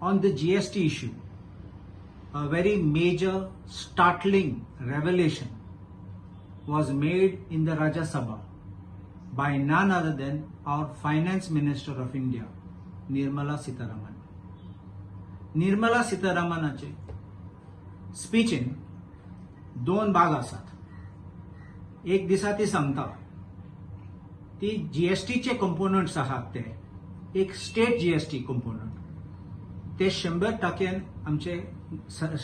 on the GST issue, a very major, startling revelation was made in the Rajya Sabha by none other than our Finance Minister of India, Nirmala Sitharaman. Nirmala Sitharamanaचे स्पीचीन दोन भाग आसात. एक दिसा ती सांगता ती जीएसटीचे components आहात ते एक स्टेट जीएसटी कंपोनंट ते 100% आमचे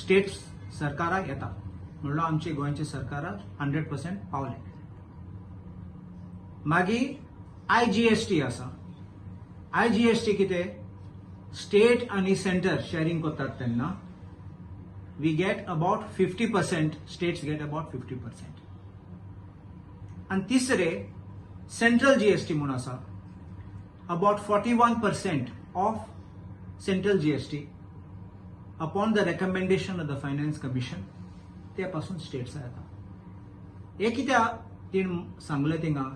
स्टेट सरकाराक येता म्हणलो आमचे गोंयचे सरकाराक 100% पावले. मागीर IGST आसा. IGST कितें स्टेट आनी सेंटर शेअरिंग करतात तेन्ना we get about 50%, states get about 50%. And तिसरे central GST म्हणून आसा, about 41% of central GST upon the recommendation of the Finance Commission ते पासून states येता. हे कित्या तीन सांगले थिंगा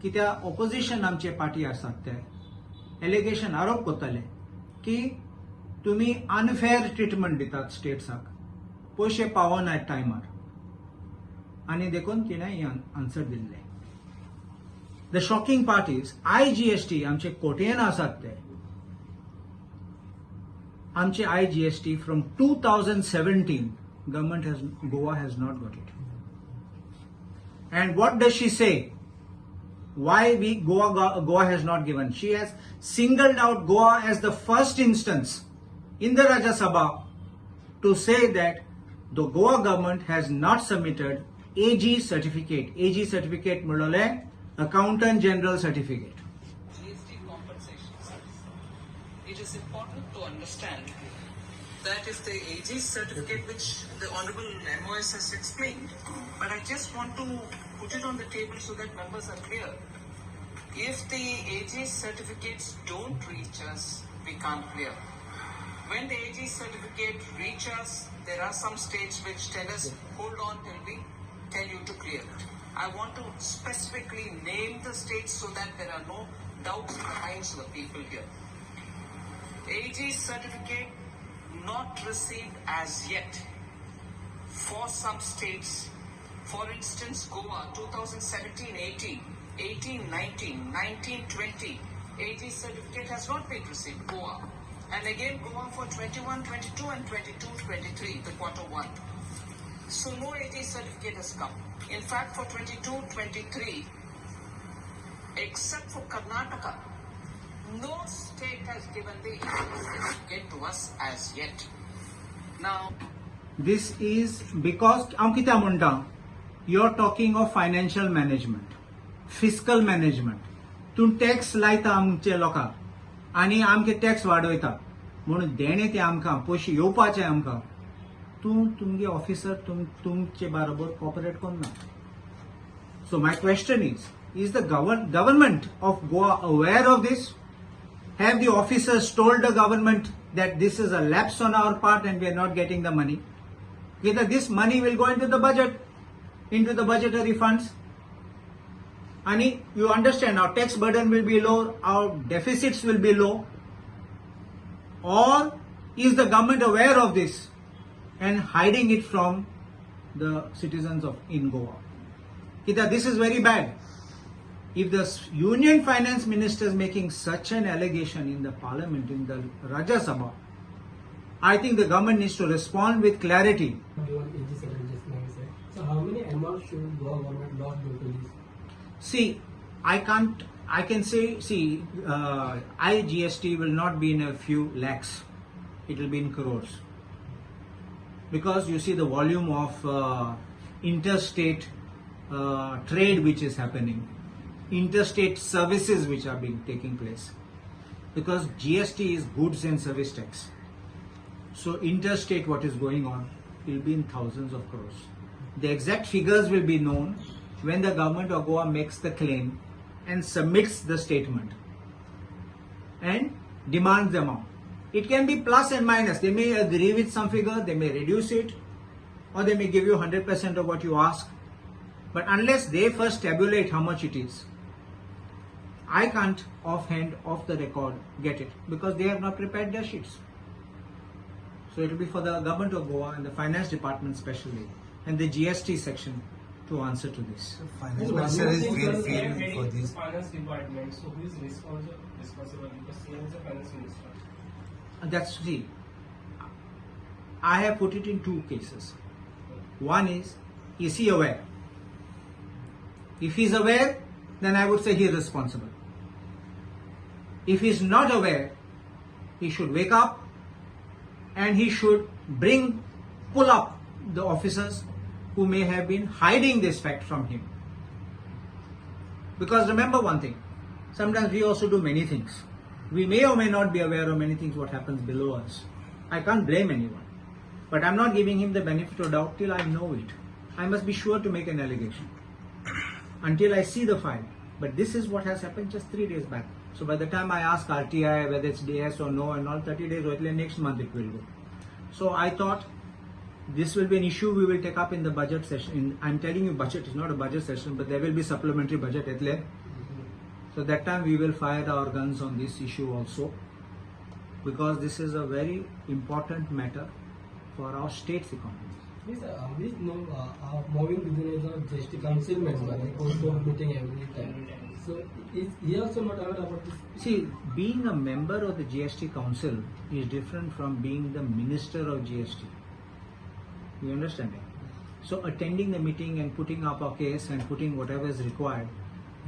कित्या opposition आमचे पार्टी आसात ते एलिगेशन आरोप करतले की तुम्ही अनफेअर ट्रीटमेंट दितात स्टेट्साक पैसे पावना टायमार आणि देखून तिने आन्सर दिल्ले. The shocking part is IGST आमचे कोटयेन आसात ते आमचे IGST from 2017 government Goa has not got it. And what does she से why Goa has not given? She has singled out Goa as the first instance in the Rajya Sabha to say that the Goa government has not submitted AG certificate. AG certificate mulole Accountant General certificate. GST compensation service. It is important to understand that if the AG certificate, which the Honorable MOS has explained, but I just want to put it on the table so that members are clear. If the AG certificates don't reach us, we can't clear. When the AG certificate reach us, there are some states which tell us, hold on till we tell you to clear it. I want to specifically name the states so that there are no doubts in the minds of the people here. AG certificate not received as yet for some states. For instance, Goa 2017-18, 18-19, 19-20, AG certificate has not been received, Goa. And again Goa for 21-22 and 22-23, the quarter one. So no AG certificate has come. In fact, for 22-23, except for Karnataka, no state has given the AG certificate to us as yet. Now, this is because Amkita Munda, you're talking of financial management, fiscal management. तूं tax लायता आमचे लोकांक आनी आमचे tax वाडयता म्हणून देणे ते आमकां पयशे येवपाचे आमकां तूं तुमगे ऑफिसर तुमचे बरोबर कॉपरेट करना. So my question is the government of Goa aware of this? Have the officers told the government that this is a lapse on our part and we are not getting the money? Either this money will go into the budget, into the budgetary funds. And you understand our tax burden will be low, our deficits will be low. Or is the government aware of this and hiding it from the citizens of in Goa? Kita, this is very bad. If the Union Finance Minister is making such an allegation in the Parliament, in the Rajya Sabha, I think the government needs to respond with clarity. So how many amounts should Goa government lost due to this? See, I can say, IGST will not be in a few lakhs. It will be in crores. Because you see the volume of interstate trade which is happening. Interstate services which are being taking place, because GST is goods and service tax. So interstate what is going on will be in thousands of crores. The exact figures will be known when the government of Goa makes the claim and submits the statement and demands the amount. It can be plus and minus. They may agree with some figure, they may reduce it, or they may give you 100% of what you ask. But unless they first tabulate how much it is, I can't offhand, off the record, get it, because they have not prepared their sheets. So it will be for the government of Goa and the finance department specially and the GST section to answer to this. Finance minister is Yes, fair for this. Finance department, so who is responsible? Because CM is the finance minister. See, I have put it in two cases. One is he aware? If he is aware, then I would say he is responsible. If he is not aware, he should wake up and he should pull up the officers who may have been hiding this fact from him. Because remember one thing, sometimes we also do many things. We may or may not be aware of many things what happens below us. I can't blame anyone. But I'm not giving him the benefit of doubt till I know it. I must be sure to make an allegation until I see the file. But this is what has happened just 3 days back. So by the time I ask RTI whether it's DS or no and all, 30 days or at least next month it will go. So I thought this will be an issue we will take up in the budget session. I'm telling you, budget is not a budget session, but there will be supplementary budget at least. So that time we will fire our guns on this issue also, because this is a very important matter for our state's economy. Please, moving within the GST council member, like also meeting every time. So is he also not aware about this? See, being a member of the GST council is different from being the minister of GST. You understand it? So attending the meeting and putting up a case and putting whatever is required,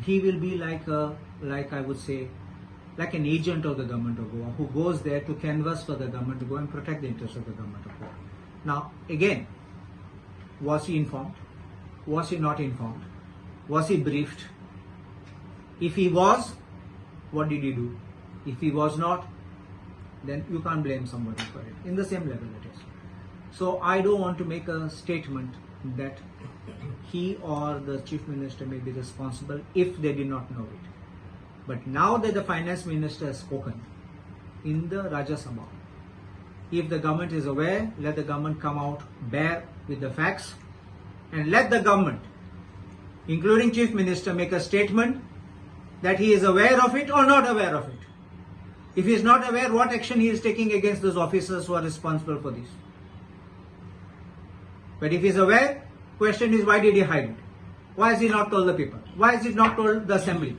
he will be like I would say, like an agent of the government of Goa who goes there to canvass for the government to go and protect the interests of the government of Goa. Now, again, was he informed? Was he not informed? Was he briefed? If he was, what did he do? If he was not, then you can't blame somebody for it. In the same level it is. So I don't want to make a statement that he or the chief minister may be responsible if they did not know it. But now that the finance minister has spoken in the Rajya Sabha, if the government is aware, let the government come out bare with the facts and let the government, including chief minister, make a statement that he is aware of it or not aware of it. If he is not aware, what action he is taking against those officers who are responsible for this. But if he is aware, question is why did he hide it? Why has he not told the people? Why has he not told the assembly?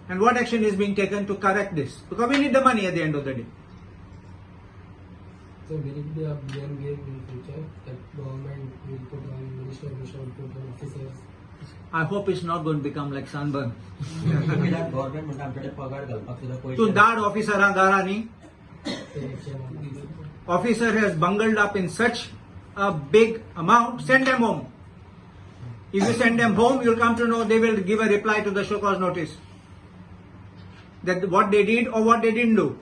And what action is being taken to correct this? Because we need the money at the end of the day. So will it be a blame game in future that government will put on minister will put on officers? I hope it's not going to become like sunburn. Government आमच्याकडे पगार घालपाक सुद्धा To पैसे that officer Garani, Election. officer has bungled up in such a big amount, send them home. If you send them home, you'll come to know they will give a reply to the show cause notice. That what they did or what they didn't do.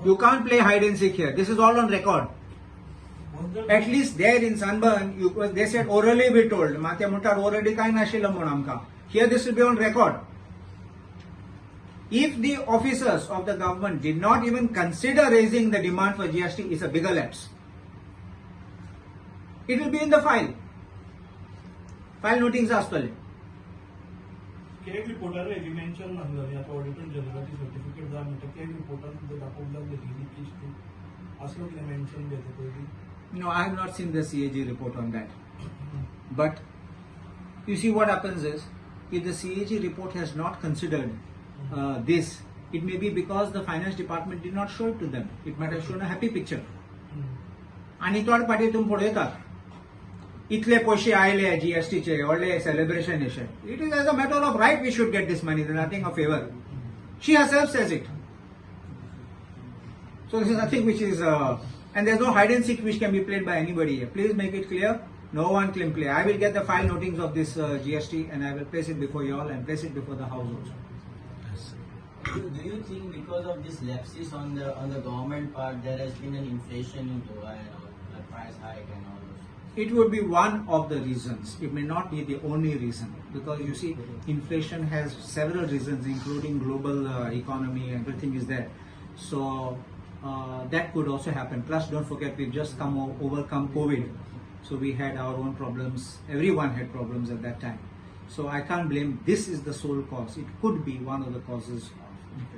You can't play hide and seek here. This is all on record. At least there in Sunburn, they said orally we told. Matya Mutar already kai nashila monamka. Here this will be on record. If the officers of the government did not even consider raising the demand for GST, it's a bigger lapse. It will be in the file. File notings astale. Cake reporter रे mention मानलं या auditor जनरलची certificate जा म्हणते cake reporter मध्ये दाखवलं गेली की असं की मेंशन देते पहिली. No, I have not seen the CAG report on that. But you see what happens is, if the CAG report has not considered this, it may be because the finance department did not show it to them. It might have shown a happy picture. आणि थोड पाटी तुम पळयतात इतले पैसे आयले जीएसटीचे व्हडले celebration अशें. It is as a matter of right we should get this money. There's nothing of favor. She herself says it. So this is nothing which is and there's no hide and seek which can be played by anybody here. Please make it clear. No one can play. I will get the file notings of this GST and I will place it before you all and place it before the house also. Do you think because of this lapses on the government part there has been an inflation in Goa and all, a price hike and all those? It would be one of the reasons. It may not be the only reason, because you see inflation has several reasons including global economy, everything is there. So that could also happen. Plus don't forget we've just overcome COVID. So we had our own problems. Everyone had problems at that time. So I can't blame this is the sole cause. It could be one of the causes of inflation.